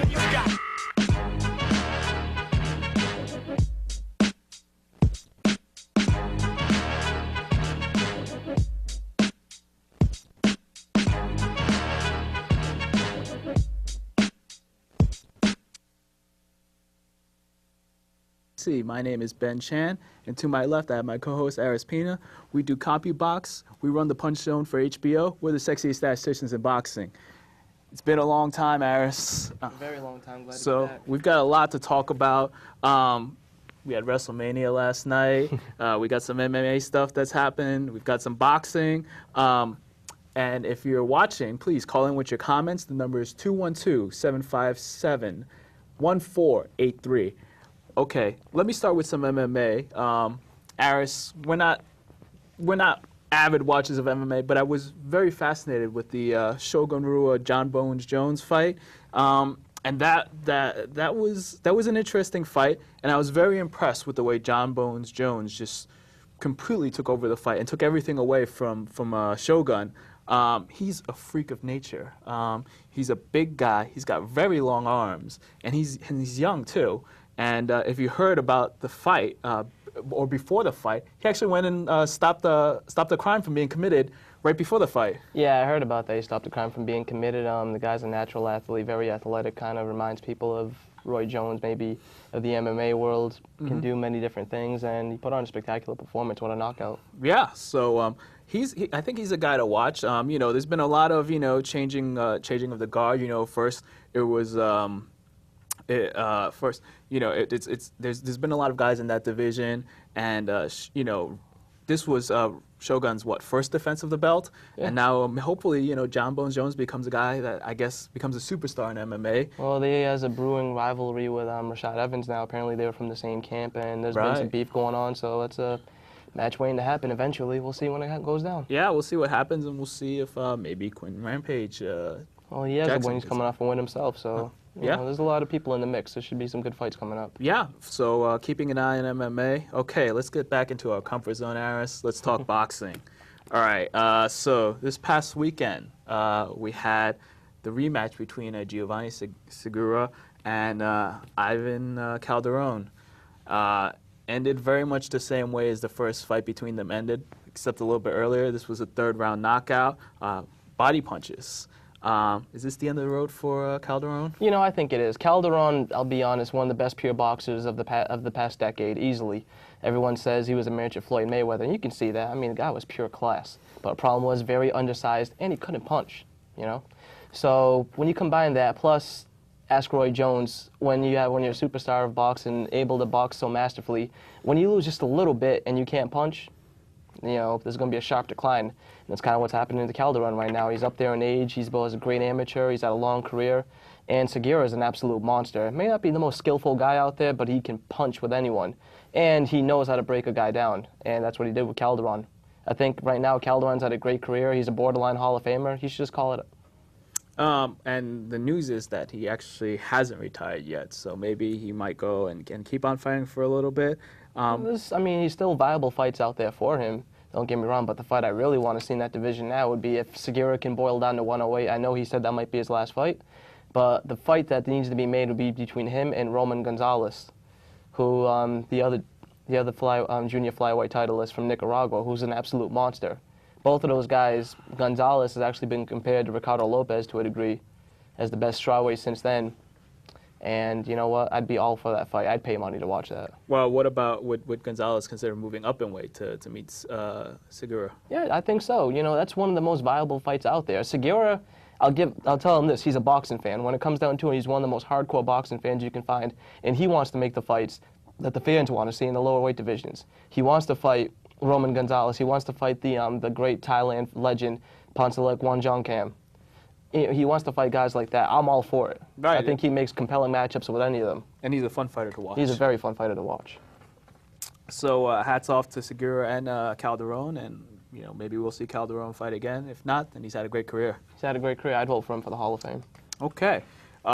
What you got? My name is Ben Chan, and to my left I have my co-host Aris Pina. We do CompuBox. We run the Punch Zone for HBO. We're the sexiest statisticians in boxing. It's been a long time, Aris. A very long time. Glad to So be back. we've got a lot to talk about. We had WrestleMania last night. We got some MMA stuff that's happened. We've got some boxing. And if you're watching, please call in with your comments. The number is 212-757-1483. Okay, let me start with some MMA. Aris, we're not avid watchers of MMA, but I was very fascinated with the Shogun Rua John Bones Jones fight, and that was an interesting fight, and I was very impressed with the way John Bones Jones just completely took over the fight and took everything away from Shogun. He's a freak of nature. He's a big guy. He's got very long arms, and he's young too. And if you heard about the fight, or before the fight, he actually went and stopped the crime from being committed right before the fight. Yeah, I heard about that. He stopped the crime from being committed. The guy's a natural athlete, very athletic, kind of reminds people of Roy Jones, maybe of the MMA world, can do many different things, and he put on a spectacular performance. What a knockout. Yeah, so I think he's a guy to watch. You know, there's been a lot of, changing of the guard. You know, first it was, there's been a lot of guys in that division, and this was Shogun's first defense of the belt, and now hopefully John Bones Jones becomes a guy that I guess becomes a superstar in MMA. Well, he has a brewing rivalry with Rashad Evans now. Apparently they were from the same camp, and there's been some beef going on, so it's a match waiting to happen eventually. We'll see when it goes down. Yeah, we'll see what happens, and we'll see if maybe Quentin Rampage. Well, he has a win. He's coming off a win himself, so. You know, there's a lot of people in the mix. There should be some good fights coming up. Yeah, so keeping an eye on MMA. Okay, let's get back into our comfort zone, Aris. Let's talk boxing. All right, so this past weekend, we had the rematch between Giovani Segura and Ivan Calderon. Ended very much the same way as the first fight between them ended, except a little bit earlier. This was a third-round knockout, body punches. Is this the end of the road for Calderon? You know, I think it is. Calderon, I'll be honest, one of the best pure boxers of the past decade, easily. Everyone says he was a miniature Floyd Mayweather, and you can see that. I mean, the guy was pure class. But the problem was very undersized, and he couldn't punch, you know? So when you combine that, plus ask Roy Jones, when you're a superstar of boxing, able to box so masterfully, when you lose just a little bit and you can't punch, there's going to be a sharp decline. And that's kind of what's happening to Calderon right now. He's up there in age. He's a great amateur. He's had a long career. And Segura is an absolute monster. May not be the most skillful guy out there, but he can punch with anyone. And he knows how to break a guy down. And that's what he did with Calderon. I think right now Calderon's had a great career. He's a borderline Hall of Famer. He should just call it up. And the news is that he actually hasn't retired yet. So maybe he might go and keep on fighting for a little bit. He's still viable fights out there for him. Don't get me wrong, but the fight I really want to see in that division now would be if Segura can boil down to 108. I know he said that might be his last fight, but the fight that needs to be made would be between him and Roman Gonzalez, who the other junior flyweight titleist from Nicaragua, who's an absolute monster. Both of those guys, Gonzalez has actually been compared to Ricardo Lopez to a degree as the best strawweight since then. And you know what? I'd be all for that fight. I'd pay money to watch that. Well, what about would Gonzalez consider moving up in weight to meet Segura? Yeah, I think so. That's one of the most viable fights out there. Segura, I'll tell him this: he's a boxing fan. When it comes down to it, he's one of the most hardcore boxing fans you can find, and he wants to make the fights that the fans want to see in the lower weight divisions. He wants to fight Roman Gonzalez. He wants to fight the great Thailand legend Ponsalek Wanjongkam. He wants to fight guys like that. I'm all for it. Right. I think he makes compelling matchups with any of them. And he's a fun fighter to watch. He's a very fun fighter to watch. So hats off to Segura and Calderon, and maybe we'll see Calderon fight again. If not, then he's had a great career. He's had a great career. I'd vote for him for the Hall of Fame. Okay.